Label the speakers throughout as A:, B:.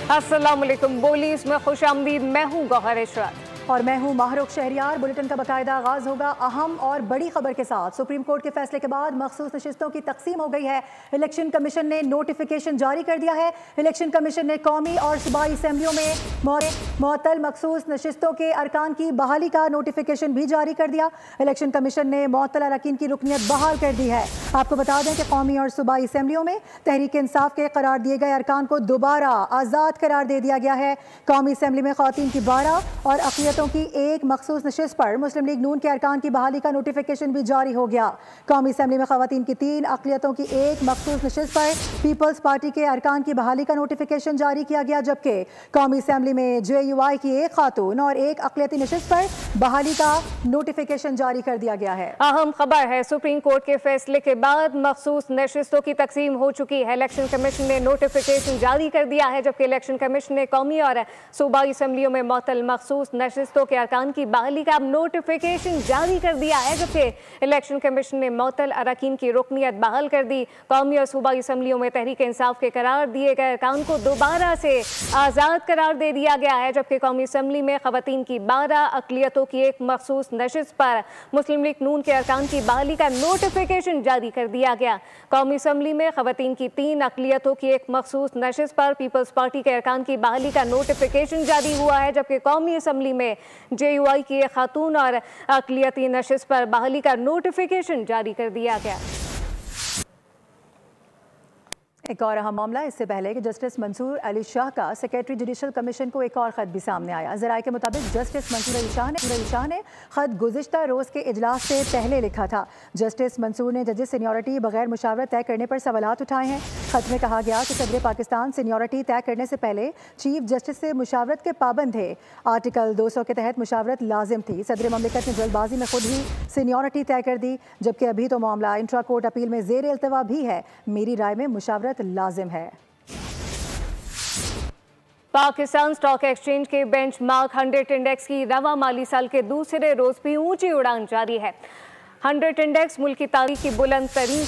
A: अस्सलाम वालेकुम। बोलीस में खुशामदीद। मैं हूँ गौहर इशरत
B: और मैं हूं माहरुख शहरियार। बुलेटिन का बाकायदा आगाज होगा अहम और बड़ी खबर के साथ। सुप्रीम कोर्ट के फैसले के बाद मखसूस नशिस्तों की तकसीम हो गई है। इलेक्शन कमीशन ने नोटिफिकेशन जारी कर दिया है। इलेक्शन कमीशन ने कौमी और सूबाई असम्बलियों में मुअत्तल मखसूस नशिस्तों के अरकान की बहाली का नोटिफिकेशन भी जारी कर दिया। इलेक्शन कमीशन ने मुअत्तल अरकान की रुकनियत बहाल कर दी है। आपको बता दें कि कौमी और सूबाई असम्बलियों में तहरीक इंसाफ के करार दिए गए अरकान को दोबारा आज़ाद करार दे दिया गया है। कौमी असम्बली में ख़वातीन की 12 और अक़लियतों की एक मखसूस नशिस्त पर मुस्लिम लीग नून के अरकान की बहाली का नोटिफिकेशन भी जारी हो गया। कौमी असम्बली में ख़वातीन की 3, अक़लियतों की एक मखसूस नशिस्त पर पीपल्स पार्टी के अरकान की बहाली का नोटिफिकेशन जारी किया गया, जबकि कौमी असम्बली में JUI की एक खातून और एक अक़लियती नशिस्त पर बहाली का नोटिफिकेशन जारी कर दिया गया है।
A: अहम खबर है, सुप्रीम कोर्ट के फैसले के बाद मखसूस नशिस्तों की तकसीम हो चुकी है। इलेक्शन कमीशन ने नोटिफिकेशन जारी कर दिया है, जबकि इलेक्शन कमीशन ने कौमी और सूबाई असम्बलियों में मुअत्तल मखसूस नशिस्तों के अरकान की बहाली का नोटिफिकेशन जारी कर दिया है, जबकि इलेक्शन कमीशन ने मुअत्तल अरकान की रुकनियत बहाल कर दी। कौमी और सूबाई असम्बलियों में तहरीक इंसाफ के करार दिए गए अरकान को दोबारा से आज़ाद करार दे दिया गया है, जबकि कौमी असम्बली में ख़वातीन की 12, अक़लियतों की एक मखसूस नशिस्त पर मुस्लिम लीग नून के अरकान की बहाली का नोटिफिकेशन जारी कर दिया गया। कौमी असम्बली में ख़वातीन की 3, अक़लियतों की एक मखसूस नशिस्त पर पीपल्स पार्टी के अरकान की बहाली का नोटिफिकेशन जारी हुआ है, जबकि कौमी असम्बली में JUI की एक खातून और अक़लियती नशिस्त पर बहाली का नोटिफिकेशन जारी कर दिया गया।
B: एक और अहम मामला, इससे पहले कि जस्टिस मंसूर अली शाह का सेक्रेटरी जुडिशल कमीशन को एक और ख़त भी सामने आया। ज़राए के मुताबिक जस्टिस मंसूर अली शाह ने ख़त गुज़िश्ता रोज़ के इजलास से पहले लिखा था। जस्टिस मंसूर ने जजेस सीनियरिटी बगैर मुशावरत तय करने पर सवालात उठाए हैं। ख़त में कहा गया कि सदर पाकिस्तान सीनियरिटी तय करने से पहले चीफ जस्टिस से मुशावरत के पाबंद थे। आर्टिकल 200 के तहत मुशावरत लाजिम थी। सदर ममलिकत ने जल्दबाजी में खुद ही सीनियरिटी तय कर दी, जबकि अभी तो मामला इंट्रा कोर्ट अपील में ज़ेर इल्तवा भी है। मेरी राय में मुशावरत लाजिम है।
A: पाकिस्तान स्टॉक एक्सचेंज के बेंचमार्क 100 इंडेक्स की रवा माली साल के दूसरे रोज भी ऊंची उड़ान जारी है। 100 इंडेक्स मुल्क की तारीख की बुलंद तरीन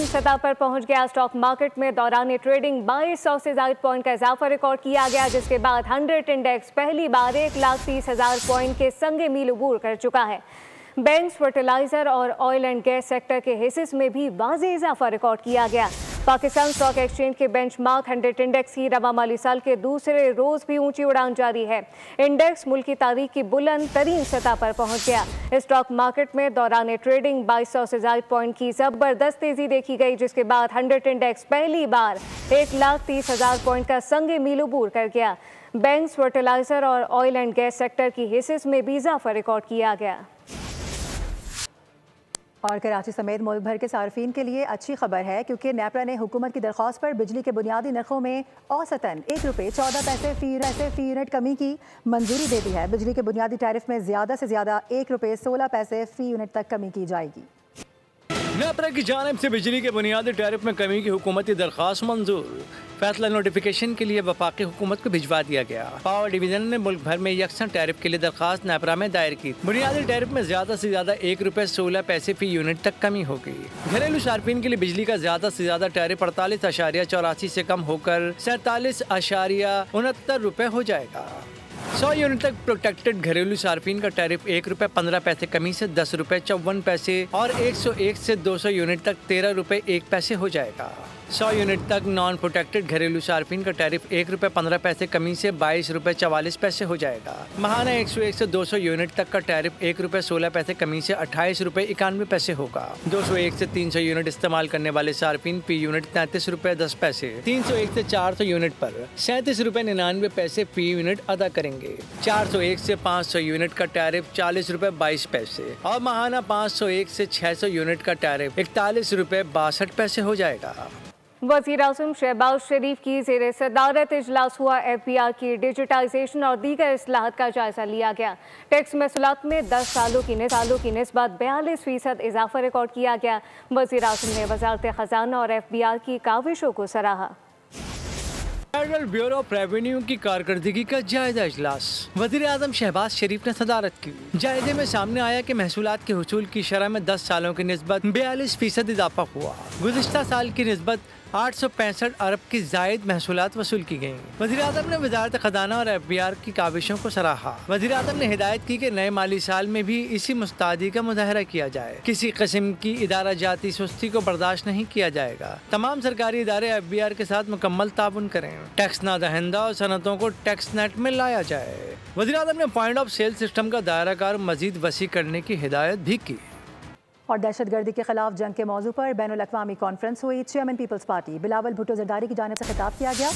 A: सतह पर पहुंच गया। स्टॉक मार्केट में दौरान ट्रेडिंग 2200 से ज़ायद पॉइंट का इजाफा रिकॉर्ड किया गया, जिसके बाद 100 इंडेक्स पहली बार 1,30,000 पॉइंट के संगे मील अबूर कर चुका है। बैंक्स, फर्टिलाइजर और ऑयल एंड गैस सेक्टर के हिस्से में भी वाज़ेह इजाफा रिकॉर्ड किया गया। पाकिस्तान स्टॉक एक्सचेंज के बेंचमार्क 100 इंडेक्स की रवा माली साल के दूसरे रोज भी ऊंची उड़ान जारी है। इंडेक्स मुल्क की तारीख की बुलंद तरीन सतह पर पहुंच गया। स्टॉक मार्केट में दौरान ट्रेडिंग 2200 से ज़ायद पॉइंट की जबरदस्त तेजी देखी गई, जिसके बाद 100 इंडेक्स पहली बार 1,30,000 पॉइंट का संगे मील अबूर कर गया। बैंक्स, फर्टिलाइजर और ऑयल एंड गैस सेक्टर की हिस्से में भी इजाफा रिकॉर्ड किया गया।
B: और कराची समेत मुल्क भर के सार्फिन के लिए अच्छी खबर है, क्योंकि नेपरा ने हुकूमत की दरख्वास्त पर बिजली के बुनियादी नरखों में औसतन ₹1.14 फी यूनिट कमी की मंजूरी दे दी है। बिजली के बुनियादी टैरिफ में ज़्यादा से ज़्यादा ₹1.16 फी यूनिट तक कमी की जाएगी।
C: नेपरा की जानिब से बिजली के बुनियादी टैरिफ में कमी की हुकूमती दरख्वास्त मंजूर। फैसला नोटिफिकेशन के लिए वफाकी हुकूमत को भिजवा दिया गया। पावर डिवीजन ने मुल्क भर में यकसन टैरिफ के लिए दरख्वास्त नेपरा में दायर की। बुनियादी टैरिफ में ज्यादा से ज्यादा ₹1.16 फी यूनिट तक कमी होगी। घरेलू सार्फिन के लिए बिजली का ज्यादा से ज्यादा टैरिफ 48.84 से कम होकर ₹47.69 हो जाएगा। 100 यूनिट तक प्रोटेक्टेड घरेलू सार्फिन का टैरिफ ₹1.15 कमी से ₹10.54 और 101 से 200 यूनिट तक ₹13.01 हो जाएगा। 100 यूनिट तक नॉन प्रोटेक्टेड घरेलू सार्फिन का टैरिफ ₹1.15 कमी से ₹22.44 हो जाएगा। माहाना 101 से 200 यूनिट तक का टैरिफ ₹1.16 कमी से ₹28.91 होगा। 201 से 300 यूनिट इस्तेमाल करने वाले सार्फिन फी यूनिट ₹33.10, 301 से 400 यूनिट पर ₹37.99 फी यूनिट अदा करेंगे। 401 से 500 यूनिट का टैरिफ ₹40.22 और माहाना 501 से 600 यूनिट का टैरिफ ₹41.62 हो जाएगा।
A: वज़ीर आज़म शहबाज शरीफ की ज़ेर सदारत इजलास हुआ। FBR की डिजिटाइजेशन और दीगर इस्लाहत का जायजा लिया गया। टैक्स महसूलात में 10 सालों की निस्बत 42% इजाफा रिकॉर्ड किया गया। वज़ीर आज़म ने वज़ारत ख़जाना और FBR की काविशों को सराहा।
C: फेडरल ब्यूरो ऑफ रेवेन्यू की कारकर्दगी का जायजा इजलास वज़ीर आज़म शहबाज शरीफ ने सदारत की। जायजे में सामने आया कि महसूलात के हुसूल की शरह में 10 सालों की निस्बत 42% इजाफा हुआ। गुज़िश्ता साल की निस्बत 865 अरब की जायद महसूलात वसूल की गयी। वज़ीर-ए-आज़म ने वज़ारत खजाना और FBI की काविशों को सराहा। वज़ीर-ए-आज़म ने हिदायत की कि नए माली साल में भी इसी मुस्तैदी का मुज़ाहरा किया जाए। किसी किस्म की इदारा जाती सुस्ती को बर्दाश्त नहीं किया जाएगा। तमाम सरकारी इदारे FBI के साथ मुकम्मल ताउन करें। टैक्स ना दहिंदा और सनतों को टैक्स नेट में लाया जाए। वज़ीर-ए-आज़म ने पॉइंट ऑफ सेल सिस्टम का दायरा कार मजीद वसी करने की हिदायत भी की।
B: और दहशतगर्दी के खिलाफ जंग के मौजू पर बैनुल-अक़वामी कॉन्फ्रेंस हुई। चेयरमैन पीपल्स पार्टी बिलावल भुट्टो ज़रदारी की जानिब से खिताब किया गया।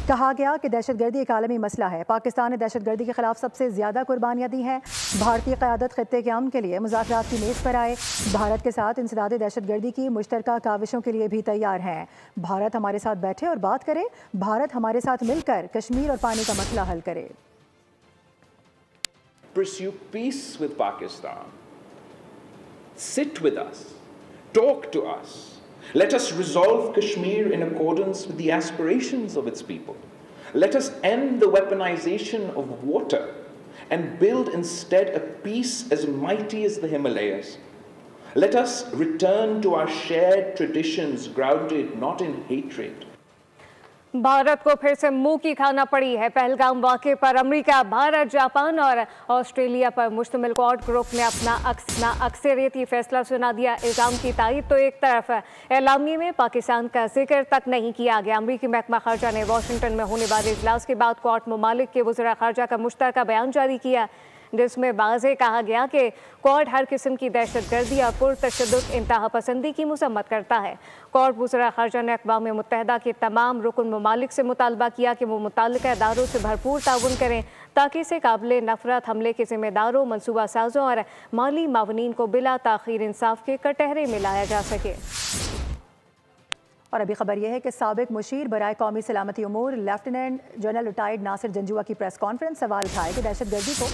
B: कहा गया कि दहशतगर्दी एक आलमी मसला है। पाकिस्तान ने दहशतगर्दी के खिलाफ सबसे ज़्यादा कुर्बानियाँ दी हैं। भारतीय क़यादत खित्ते के अमन के लिए मुज़ाकरात की मेज़ पर आए। भारत के साथ इंसदाद दहशतगर्दी की मुश्तरका काविशों के लिए भी तैयार हैं। भारत हमारे साथ बैठे और बात करे। भारत हमारे साथ मिलकर कश्मीर और पानी का मसला हल करे।
D: Pursue peace with Pakistan. Sit with us, talk to us. Let us resolve Kashmir in accordance with the aspirations of its people. Let us end the weaponization of water and build instead a peace as mighty as the Himalayas. Let us return to our shared traditions grounded not in hatred.
A: Bharat को फिर से मुंह की खाना पड़ी है। पहलगाम वाक़े पर अमेरिका, भारत, जापान और ऑस्ट्रेलिया पर मुश्तमिल क्वाड ग्रुप ने अपना अक्सरियती फैसला सुना दिया। इल्ज़ाम की तायद तो एक तरफ है, एलामी में पाकिस्तान का जिक्र तक नहीं किया गया। अमरीकी महकमा खारजा ने वाशिंगटन में होने वाले इजलास के बाद क्वाड ममालिक के वज़ीर खारजा का मुश्तरका बयान जारी किया, जिसमें वाज़ेह कहा गया कि क्वाड हर किस्म की दहशतगर्दी और पुरतशद्दुद इंतहा पसंदी की मज़म्मत करता है। क्वाड वज़ीर ख़ारजा ने अक़वाम मुत्तहिदा के तमाम रुकन ममालिक से मुतालबा किया कि वो मुतल्लिक़ा इदारों से भरपूर ताउन करें ताकि इसे काबिल नफ़रत हमले के ज़िम्मेदारों, मनसूबा साज़ों और माली मावनीन को बिला ताख़ीर इंसाफ के कटहरे में लाया जा सके। और अभी खबर यह है कि साबिक मुशीर बराए कौमी सलामती उमूर lieutenant general retired Nasir Janjua की प्रेस कॉन्फ्रेंस सवाल उठाए कि दहशतगर्दी को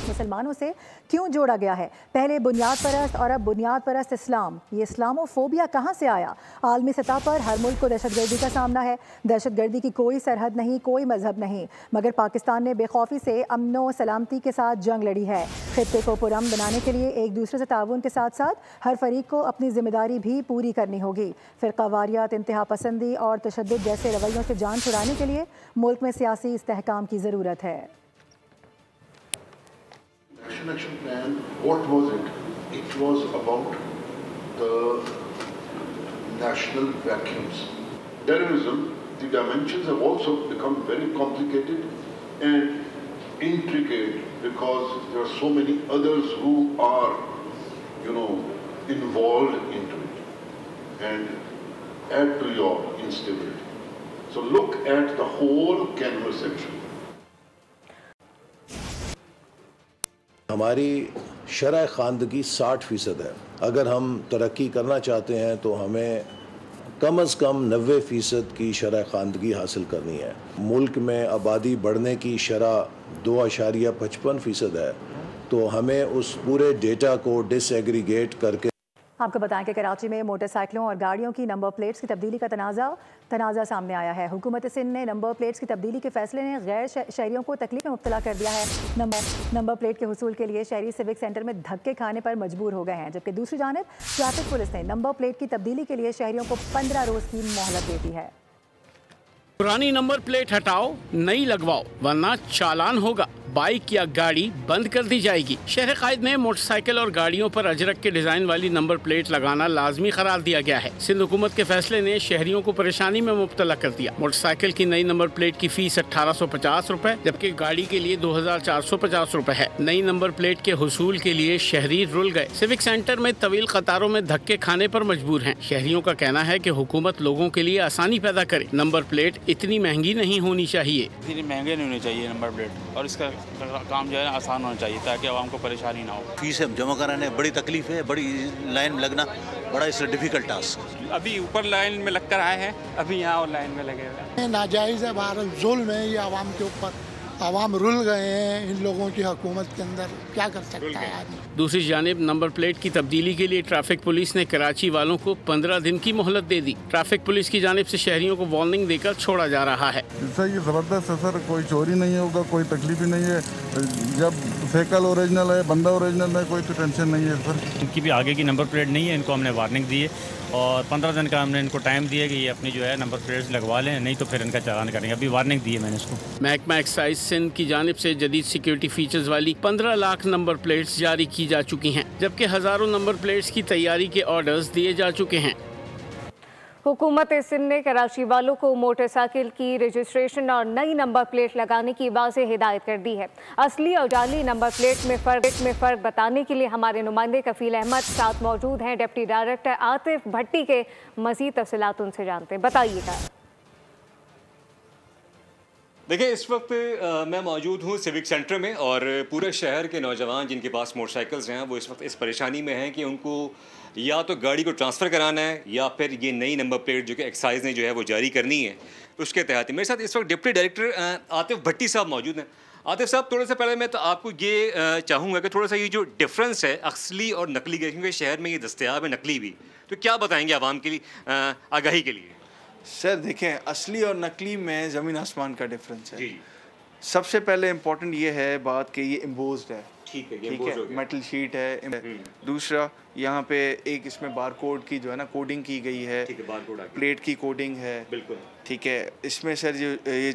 A: मुसलमानों से क्यों जोड़ा गया है। पहले बुनियाद परस्त और अब बुनियाद परस्त इस्लाम, ये इस्लामोफोबिया कहाँ से आया। आलमी सतह पर हर मुल्क को दहशतगर्दी का सामना है। दहशतगर्दी की कोई सरहद नहीं, कोई मजहब नहीं, मगर पाकिस्तान ने बेखौफी से अमनो सलामती के साथ जंग लड़ी है। खित्ते को पुरअमन बनाने के लिए एक दूसरे से ताउन के साथ साथ हर फरीक को अपनी जिम्मेदारी भी पूरी करनी होगी। फ़िरक़ावारियत, इंतहा पसंदी और तशद्दुद जैसे रवैयों से जान छुड़ाने के लिए मुल्क में सियासी इस्तेहकाम की ज़रूरत है।
E: Action plan, what was it? It was about the national vacuums. Terrorism, the dimensions have also become very complicated and intricate because there are so many others who are, involved into it and add to your instability. So look at the whole canvas section.
F: हमारी शरह ख़ानदगी 60% है। अगर हम तरक्की करना चाहते हैं तो हमें कम अज़ कम 90% की शरह ख़ानदगी हासिल करनी है। मुल्क में आबादी बढ़ने की शरह 2.55% है, तो हमें उस पूरे डेटा को डिसएग्रीगेट करके
B: आपको बताएं कि कराची में मोटरसाइकिलों और गाड़ियों की नंबर प्लेट्स की तब्दीली का तनाज़ा सामने आया है। हुकूमत सिंध ने नंबर प्लेट्स की तब्दीली के फैसले ने गैर शहरियों को तकलीफ में मुब्तला कर दिया है। नंबर प्लेट के हुसूल के लिए शहरी सिविक सेंटर में धक्के खाने पर मजबूर हो गए हैं, जबकि दूसरी जानिब ट्रैफिक पुलिस ने नंबर प्लेट की तब्दीली के लिए शहरियों को 15 रोज़ की मोहलत दे दी है।
G: पुरानी नंबर प्लेट हटाओ, नई लगवाओ, वरना चालान होगा। बाइक या गाड़ी बंद कर दी जाएगी। शहर कायद में मोटरसाइकिल और गाड़ियों पर अजरक के डिजाइन वाली नंबर प्लेट लगाना लाजमी करार दिया गया है। सिंध हुकूमत के फैसले ने शहरियों को परेशानी में मुब्तला कर दिया। मोटरसाइकिल की नई नंबर प्लेट की फीस 1850 रुपए, जबकि गाड़ी के लिए 2450 रुपए है। नई नंबर प्लेट के हुसूल के लिए शहरी रुल गए। सिविक सेंटर में तवील कतारों में धक्के खाने पर मजबूर हैं। शहरियों का कहना है कि हुकूमत लोगों के लिए आसानी पैदा करे। नंबर प्लेट इतनी महंगी नहीं होनी चाहिए।
H: इतनी महंगे नहीं होनी चाहिए नंबर प्लेट, और इसका काम जो है आसान होना चाहिए ताकि आवाम को परेशानी ना हो।
I: फीस जमा कराने बड़ी तकलीफ है, बड़ी लाइन में लगना बड़ा इससे डिफिकल्ट टास्क।
H: अभी ऊपर लाइन में लगकर आए हैं, अभी यहाँ और लाइन में लगे हुए हैं।
J: नाजायज़ है, भारत जुल्म है ये आवाम के ऊपर। आवाम रुल गए हैं इन लोगों की हुकूमत के अंदर, क्या कर सकता है आदमी।
G: दूसरी जानिब नंबर प्लेट की तब्दीली के लिए ट्रैफिक पुलिस ने कराची वालों को 15 दिन की मोहलत दे दी। ट्रैफिक पुलिस की जानिब से शहरियों को वार्निंग देकर छोड़ा जा रहा है।
K: सर ये ज़बरदस्त है सर, कोई चोरी नहीं होगा, कोई तकलीफ ही नहीं है। जब व्हीकल ओरिजिनल है, बंदा ओरिजिनल है, कोई तो टेंशन नहीं है सर।
L: इनकी भी आगे की नंबर प्लेट नहीं है, इनको हमने वार्निंग दी है और 15 दिन का हमने इनको टाइम दिया कि ये अपनी जो है नंबर प्लेट्स लगवा लें, नहीं तो फिर इनका चालान करेंगे। अभी वार्निंग दी है मैंने इसको।
G: महकमा एक्साइज सिंध की जानिब से जदीद सिक्योरिटी फीचर्स वाली 15 लाख नंबर प्लेट्स जारी की जा चुकी हैं, जबकि हज़ारों नंबर प्लेट्स की तैयारी के ऑर्डर्स दिए जा चुके हैं।
A: हुकूमत सिंध ने कराची वालों को मोटरसाइकिल की रजिस्ट्रेशन और नई नंबर प्लेट लगाने की वाज़ेह हिदायत कर दी है। असली और जाली नंबर प्लेट में फ़र्क बताने के लिए हमारे नुमाइंदे कफील अहमद साथ मौजूद हैं। डिप्टी डायरेक्टर आतिफ भट्टी के मज़ीद तफसीलात उनसे जानते हैं, बताइएगा।
M: देखिए, इस वक्त मैं मौजूद हूँ सिविक सेंटर में और पूरे शहर के नौजवान जिनके पास मोटरसाइकिल्स हैं वो इस वक्त इस परेशानी में हैं कि उनको या तो गाड़ी को ट्रांसफ़र कराना है या फिर ये नई नंबर प्लेट जो कि एक्साइज ने जो है वो जारी करनी है, उसके तहत मेरे साथ इस वक्त डिप्टी डायरेक्टर आतिफ भट्टी साहब मौजूद हैं। आतिफ साहब, थोड़ा सा पहले मैं तो आपको ये चाहूँगा कि थोड़ा सा ये जो डिफरेंस है असली और नकली का, क्योंकि शहर में ये दस्तयाब है नकली भी, तो क्या बताएँगे आवाम के लिए आगाही के लिए?
N: सर देखें, असली और नकली में ज़मीन आसमान का डिफरेंस है। सबसे पहले इम्पोर्टेंट ये है बात कि ये एम्बोज्ड है, ठीक है, मेटल शीट है। दूसरा, यहाँ पे एक इसमें बारकोड की जो है ना कोडिंग की गई है, प्लेट की कोडिंग है, बिल्कुल ठीक है। इसमें सर ये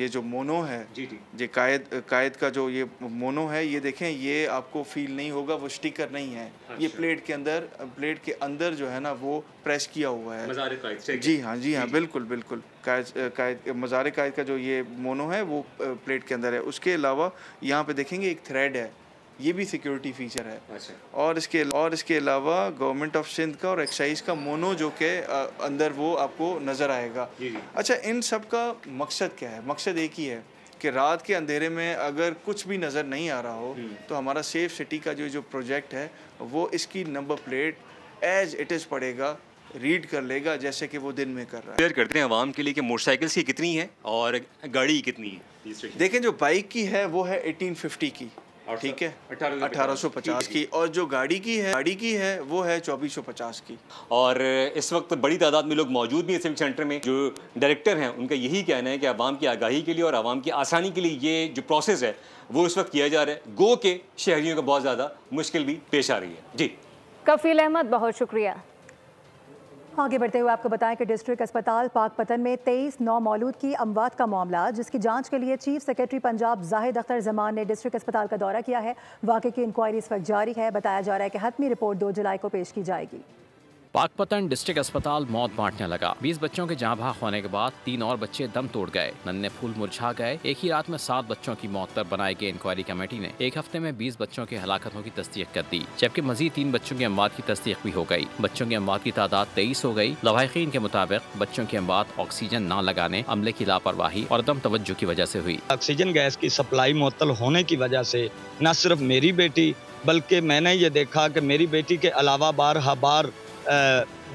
N: जो मोनो है, ये कायद का जो ये मोनो है, ये देखें, ये आपको फील नहीं होगा, वो स्टिकर नहीं है। अच्छा। ये प्लेट के अंदर जो है ना वो प्रेस किया हुआ है। मज़ार कायद। जी हाँ, बिल्कुल मज़ार कायद का जो ये मोनो है वो प्लेट के अंदर है। उसके अलावा यहाँ पे देखेंगे एक थ्रेड है, ये भी सिक्योरिटी फीचर है। अच्छा। और इसके अलावा गवर्नमेंट ऑफ सिंध का और एक्साइज का मोनो जो के अंदर वो आपको नज़र आएगा। अच्छा, इन सब का मकसद क्या है? मकसद एक ही है कि रात के अंधेरे में अगर कुछ भी नज़र नहीं आ रहा हो तो हमारा सेफ सिटी का जो प्रोजेक्ट है वो इसकी number plate as it is पड़ेगा, रीड कर लेगा जैसे कि वो दिन में कर रहा है।
M: शेयर करते हैं आवाम के लिए कि मोटरसाइकिल्स की कितनी है और गाड़ी कितनी है।
N: देखें, जो बाइक की है वो है 1850 की, ठीक है, 1850 की, और जो गाड़ी की है वो है 2450 की।
M: और इस वक्त बड़ी तादाद में लोग मौजूद भी हैं सिविक सेंटर में। जो डायरेक्टर हैं उनका यही कहना है कि आवाम की आगाही के लिए और आवाम की आसानी के लिए ये जो प्रोसेस है वो इस वक्त किया जा रहा है, गो के शहरियों को बहुत ज़्यादा मुश्किल भी पेश आ रही है। जी
A: कफील अहमद, बहुत शुक्रिया।
B: आगे बढ़ते हुए आपको बताएं कि डिस्ट्रिक्ट अस्पताल पाकपतन में 23 नौमौलूद की अमवात का मामला, जिसकी जांच के लिए चीफ सेक्रेटरी पंजाब जाहिद अख्तर जमान ने डिस्ट्रिक्ट अस्पताल का दौरा किया है। वाक़े की इंक्वायरी इस वक्त जारी है। बताया जा रहा है कि हतमी रिपोर्ट 2 जुलाई को पेश की जाएगी।
O: पाकपतन डिस्ट्रिक्ट अस्पताल मौत बांटने लगा। 20 बच्चों के जहाँ भाग होने के बाद 3 और बच्चे दम तोड़ गए, नन्हे फूल मुरझा गए। एक ही रात में 7 बच्चों की मौत पर बनाई गई इंक्वायरी कमेटी ने एक हफ्ते में 20 बच्चों की हलाकतों की तस्दीक कर दी, जबकि मजीद 3 बच्चों की अमवात की तस्दीक भी हो गई। बच्चों की अमवात की तादाद 23 हो गई। लवाहिकीन के मुताबिक बच्चों की अमवात ऑक्सीजन न लगाने, अमले की लापरवाही और अदम तवज्जो की वजह से हुई।
P: ऑक्सीजन गैस की सप्लाई मुअत्तल होने की वजह से न सिर्फ मेरी बेटी बल्कि मैंने ये देखा कि मेरी बेटी के अलावा बार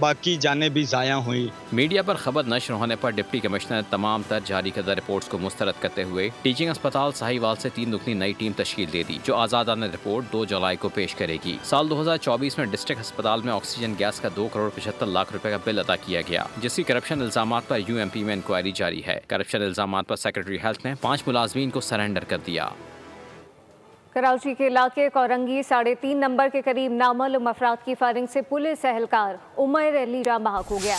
P: बाकी जाने भी ज़ाया हुई।
O: मीडिया पर खबर नश्र होने पर डिप्टी कमिश्नर ने तमाम तर जारी करदा रिपोर्ट्स को मुस्तरद करते हुए टीचिंग अस्पताल साहिवाल से 3 रुकनी नई टीम तश्कील दे दी, जो आज़ादाना रिपोर्ट 2 जुलाई को पेश करेगी। साल 2024 में डिस्ट्रिक्ट अस्पताल में ऑक्सीजन गैस का 2 करोड़ 75 लाख रुपए का बिल अदा किया गया, जिसकी करप्शन इल्जाम पर UMP में इंक्वायरी जारी है। करप्शन इल्जाम पर सेक्रेटरी हेल्थ ने 5 मुलाजमीन को सरेंडर कर दिया।
A: कराची के इलाके कोरंगी 3.5 नंबर के करीब नामालूम अफराद की फायरिंग से पुलिस एहलकार उमर अली जाँ बहक हो गया।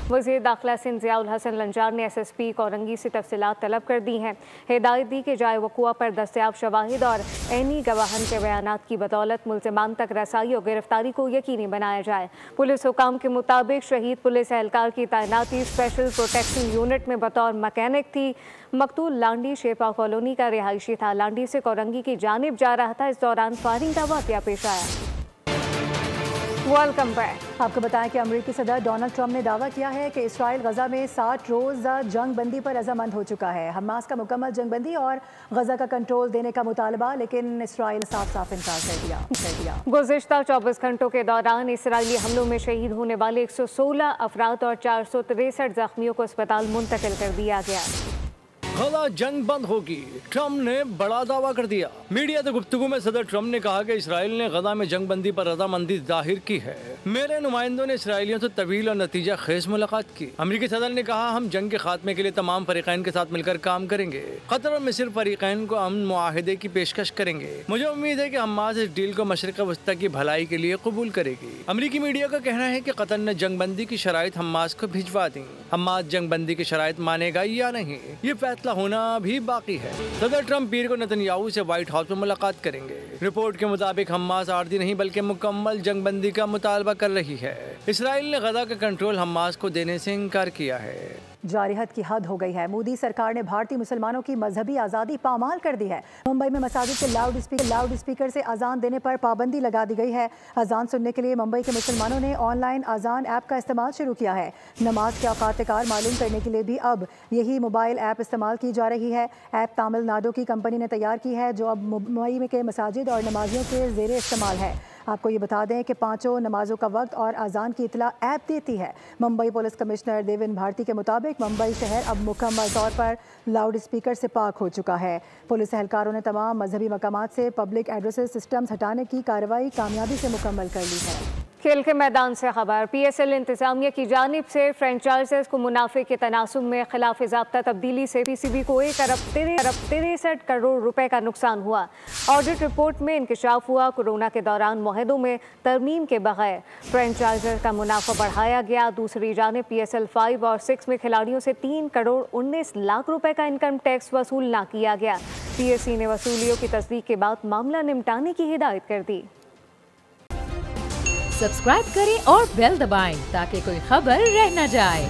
A: वज़ीर दाखिला सिंध ज़ियाउल हसन लंजार ने SSP कोरंगी से तफसीलात तलब कर दी हैं। हिदायत दी कि जाए वक़ुआ पर दस्तयाब शवाहिद और ऐनी गवाहन के बयानात की बदौलत मुल्ज़िमान तक रसाई और गिरफ्तारी को यकीनी बनाया जाए। पुलिस हुकाम के मुताबिक शहीद पुलिस एहलकार की तैनाती स्पेशल प्रोटेक्शन यूनिट में बतौर मैकेनिक थी। मकतूल लांडी शेपा कॉलोनी का रिहायशी था। लांडी से कोरंगी की जानिब जा रहा था। इस दौरान फायरिंग का वाक़या पेश आया। Welcome back.
B: आपको बताएं कि अमेरिकी सदर डोनाल्ड ट्रंप ने दावा किया है कि इसराइल गजा में 60 रोज़ा जंग बंदी पर रजामंद हो चुका है। हमास का मुकम्मल जंग बंदी और गजा का कंट्रोल देने का मुतालबा, लेकिन इसराइल साफ इनकार कर दिया।
A: गुज़िश्ता 24 घंटों के दौरान इसराइली हमलों में शहीद होने वाले 116 अफराद और 463 जख्मियों को अस्पताल मुंतकिल कर दिया गया।
C: गजा जंग बंद होगी, ट्रम्प ने बड़ा दावा कर दिया। मीडिया से गुफ्तगू में सदर ट्रम्प ने कहा कि इसराइल ने गजा में जंग बंदी पर रजामंदी जाहिर की है। मेरे नुमाइंदों ने इसराइलियों से तवील और नतीजा खेज मुलाकात की। अमेरिकी सदर ने कहा, हम जंग के खात्मे के लिए तमाम फरीकैन के साथ मिलकर काम करेंगे। कतर और मिस्र फरीकैन को अमन मुआहदे की पेशकश करेंगे। मुझे उम्मीद है कि हमास इस डील को मशरिक़ वस्ता की भलाई के लिए कबूल करेगी। अमेरिकी मीडिया का कहना है कि कतर ने जंग बंदी की शराइत हमास को भिजवा दी। हमास जंग बंदी की शराइत मानेगा या नहीं, ये फैसला होना भी बाकी है। सदर ट्रम्प पीर को नेतन्याहू से व्हाइट हाउस में मुलाकात करेंगे। रिपोर्ट के मुताबिक हमास आर्जी नहीं बल्कि मुकम्मल जंग बंदी का मुतालबा कर रही है। इसराइल ने गजा का कंट्रोल हमास को देने से इनकार किया है।
B: जारिहत की हद हो गई है। मोदी सरकार ने भारतीय मुसलमानों की मजहबी आज़ादी पामाल कर दी है। मुंबई में मसाजिद के लाउड स्पीकर से अजान देने पर पाबंदी लगा दी गई है। अजान सुनने के लिए मुंबई के मुसलमानों ने ऑनलाइन अजान ऐप का इस्तेमाल शुरू किया है। नमाज के औकात कार मालूम करने के लिए भी अब यही मोबाइल ऐप इस्तेमाल की जा रही है। ऐप तमिलनाडु की कंपनी ने तैयार की है, जो अब मुंबई के मसाजिद और नमाजियों के ज़ेरे इस्तेमाल है। आपको ये बता दें कि 5 नमाजों का वक्त और अजान की इतला ऐप देती है। मुंबई पुलिस कमिश्नर देवेन भारती के मुताबिक मुंबई शहर अब मुकम्मल तौर पर लाउड स्पीकर से पाक हो चुका है। पुलिस एहलकारों ने तमाम मजहबी मकामात से पब्लिक एड्रेसेस सिस्टम्स हटाने की कार्रवाई कामयाबी से मुकम्मल कर ली है।
A: खेल के मैदान से खबर। PSL इंतजामिया की जानिब से फ्रेंचाइजर्स को मुनाफे के तनासुब में खिलाफ ज़ाब्ता तब्दीली से PCB को 1 अरब 63 करोड़ रुपए का नुकसान हुआ। ऑडिट रिपोर्ट में इंकशाफ हुआ, कोरोना के दौरान मुआहदों में तरमीम के बगैर फ्रेंचाइजर का मुनाफा बढ़ाया गया। दूसरी जानिब PSL 5 और 6 में खिलाड़ियों से 3 करोड़ 19 लाख रुपए का इनकम टैक्स वसूल न किया गया। PSC ने वसूलियों की तस्दीक के बाद मामला निपटाने की हिदायत कर दी।
Q: सब्सक्राइब करें और बेल दबाएं ताकि कोई खबर रह न जाए।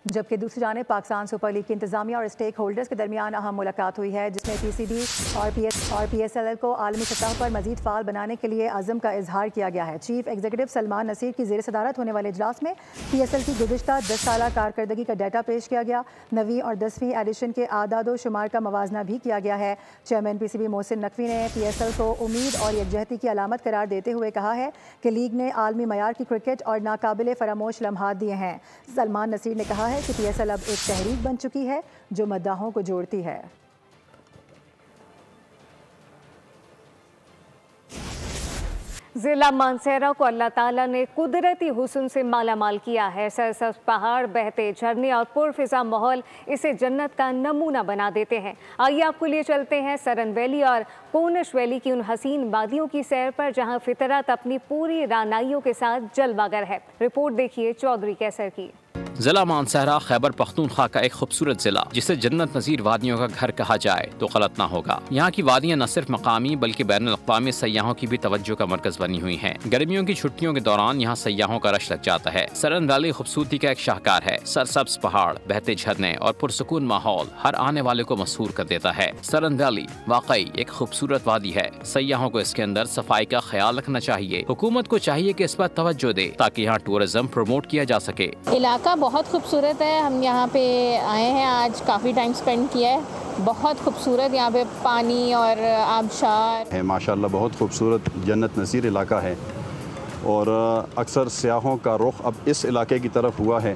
B: जबकि दूसरी जानिब पाकिस्तान सुपर लीग की इंतजामिया और स्टेक होल्डर्स के दरमियान अहम मुलाकात हुई है, जिसमें PCB और PSL को आलमी सतह पर मजीद फाल बनाने के लिए अज़म का इजहार किया गया है। चीफ एग्जीक्यूटिव सलमान नसीर की ज़ेर सदारत होने वाले इजलास में PSL की गुज़िश्ता 10 साला कारकर्दगी का डाटा पेश किया गया। 9वीं और 10वीं एडिशन के आदादो शुमार का मवाजना भी किया गया है। चेयरमैन PCB मोहसिन नकवी ने PSL को उम्मीद और यकजहती की अलामत करार देते हुए कहा है कि लीग ने आलमी मयार की क्रिकेट और नाकाबिले फरामोश लम्हात दिए हैं। सलमान नसीर ने कहा है कि PSL अब एक तहरीक बन चुकी है जो मद्दाहों को जोड़ती है।
A: जिला मानसेरा को अल्लाह ताला ने कुदरती हुस्न से मालामाल किया है। सरसब्ज पहाड़, बहते झरने और पुरफिजा माहौल इसे जन्नत का नमूना बना देते हैं। आइए आपको लिए चलते हैं सरन वैली और पूर्णश वैली की उन हसीन वादियों की सैर पर, जहां फितरत अपनी पूरी रानाइयों के साथ जलवागर है। रिपोर्ट देखिए चौधरी कैसर की।
O: जिला मानसहरा खैबर पख्तूनख्वा का एक खूबसूरत जिला, जिसे जन्नत नज़ीर वादियों का घर कहा जाए तो गलत ना होगा। यहाँ की वादियाँ न सिर्फ मकामी बल्कि बैनुल अक़वामी सयाहों की भी तवज्जो का मरकज बनी हुई हैं। गर्मियों की छुट्टियों के दौरान यहाँ सयाहों का रश लग जाता है। सरन वैली खूबसूरती का एक शाहकार है। सरसब्ज पहाड़, बहते झरने और पुरसुकून माहौल हर आने वाले को मसहूर कर देता है। सरन वैली वाकई एक खूबसूरत वादी है। सयाहों को इसके अंदर सफाई का ख्याल रखना चाहिए। हुकूमत को चाहिए कि इस पर तवज्जो दे ताकि यहाँ टूरिज्म प्रमोट किया जा सके।
R: इलाका बहुत खूबसूरत है। हम यहाँ पे आए हैं, आज काफ़ी टाइम स्पेंड किया है। बहुत खूबसूरत यहाँ पे पानी और आबशार
S: है। माशाल्लाह बहुत खूबसूरत जन्नत नज़ीर इलाका है और अक्सर सियाहों का रुख अब इस इलाके की तरफ हुआ है।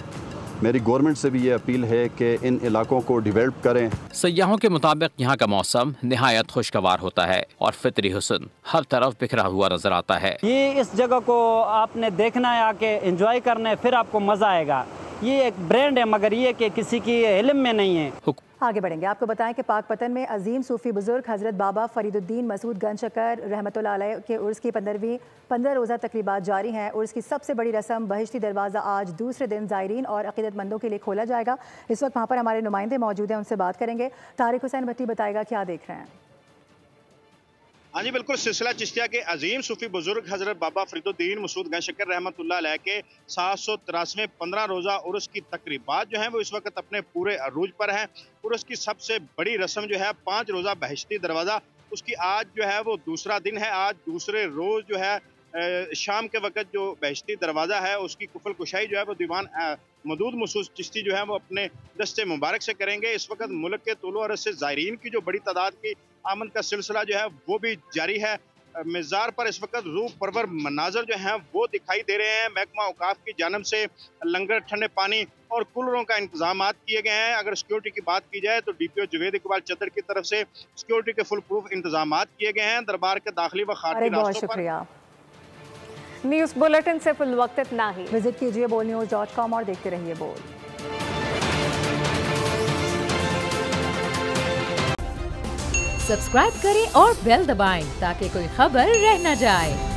S: मेरी गवर्नमेंट से भी ये अपील है कि इन इलाकों को डेवलप करें।
O: सयाहों के मुताबिक यहाँ का मौसम निहायत खुशगवार होता है और फितरी हुस्न हर तरफ बिखरा हुआ नजर आता है।
T: ये इस जगह को आपने देखना है, आके एंजॉय करना है, फिर आपको मज़ा आएगा। ये एक ब्रांड है, मगर ये कि किसी की इल्म में नहीं है।
B: आगे बढ़ेंगे, आपको बताएं कि पाकपतन में अजीम सूफी बुजुर्ग हज़रत बाबा फरीदुद्दीन मसूद गंजशकर रहमतुल्लाह अलैह के उर्स की 15 रोज़ा तकरीबात जारी हैं। उर्स की सबसे बड़ी रस्म बहिश्ती दरवाज़ा आज दूसरे दिन ज़ायरीन और अक़ीदतमंदों के लिए खोला जाएगा। इस वक्त वहाँ पर हमारे नुमाइंदे मौजूद हैं, उनसे बात करेंगे। तारिक हुसैन भट्टी बताएगा क्या देख रहे हैं।
U: हाँ जी बिल्कुल, सिलसिला चिश्तिया के अजीम सूफी बुजुर्ग हजरत बाबा फरीदुद्दीन मसूद गंजशकर रहमतुल्लाह अलैह के 783वें 15 रोज़ा उर्स की तकरीबात जो हैं वो इस वक्त अपने पूरे अरूज पर हैं। उर्स की सबसे बड़ी रस्म जो है 5 रोज़ा बहिश्ती दरवाज़ा, उसकी आज जो है वो दूसरा दिन है। आज दूसरे रोज़ जो है शाम के वक्त जो बहिश्ती दरवाज़ा है उसकी कुफल कुशाई जो है वो दीवान मदूद मसूद चिश्ती जो है वो अपने दस्ते मुबारक से करेंगे। इस वक्त मुल्क के तूलो अरज से ज़ायरीन की जो बड़ी तादाद की आमद का सिलसिला जो है वो भी जारी है। मज़ार पर इस वक्त रूह परवर मनाजर जो हैं वो दिखाई दे रहे हैं। महकमा औकाफ की जानिब से लंगर, ठंडे पानी और कूलरों का इंतजाम किए गए हैं। अगर सिक्योरिटी की बात की जाए तो DPO जवेद इकबाल चदर की तरफ से सिक्योरिटी के फुल प्रूफ इंतजाम किए गए हैं। दरबार के दाखिली व खारजी रास्तों पर।
A: न्यूज़ बुलेटिन से फिल वक्त इतना ही।
B: विजिट कीजिए bolnews.com और देखते रहिए बोल।
Q: सब्सक्राइब करें और बेल दबाएं ताकि कोई खबर रह न जाए।